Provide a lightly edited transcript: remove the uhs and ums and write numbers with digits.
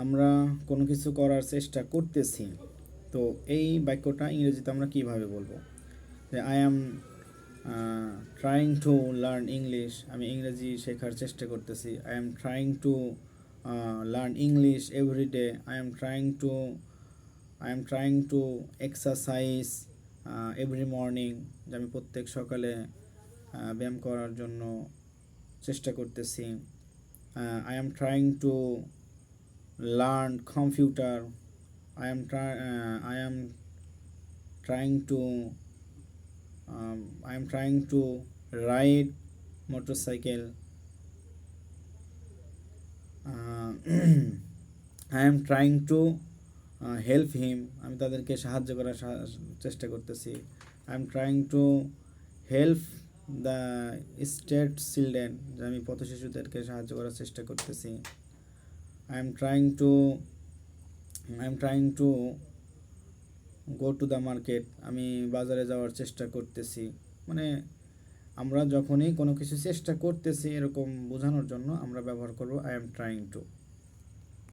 আমরা কোনো কিছু করার চেষ্টা করতেছি। তো এই বাক্যটা ইংরেজিতে আমরা কিভাবে বলবো? যে I am trying to learn English, আমি ইংরেজি শেখার চেষ্টা করতেছি। I am trying to learn English every day. I am trying to exercise every morning, যে আমি প্রত্যেক সকালে ব্যায়াম করার জন্য চেষ্টা করতেছি। I am trying to learn computer. I am trying to I am trying to ride motorcycle. I am trying to help him, আমি তাদেরকে সাহায্য করার চেষ্টা করতেছি। I am trying to help the street children, যে আমি পথ শিশুদেরকে সাহায্য করার চেষ্টা করতেছি। I am trying to go to the market, আমি বাজারে যাওয়ার চেষ্টা করতেছি। মানে আমরা যখনই কোনো কিছু চেষ্টা করতেছি এরকম বোঝানোর জন্য আমরা ব্যবহার করব আই এম ট্রাইং টু।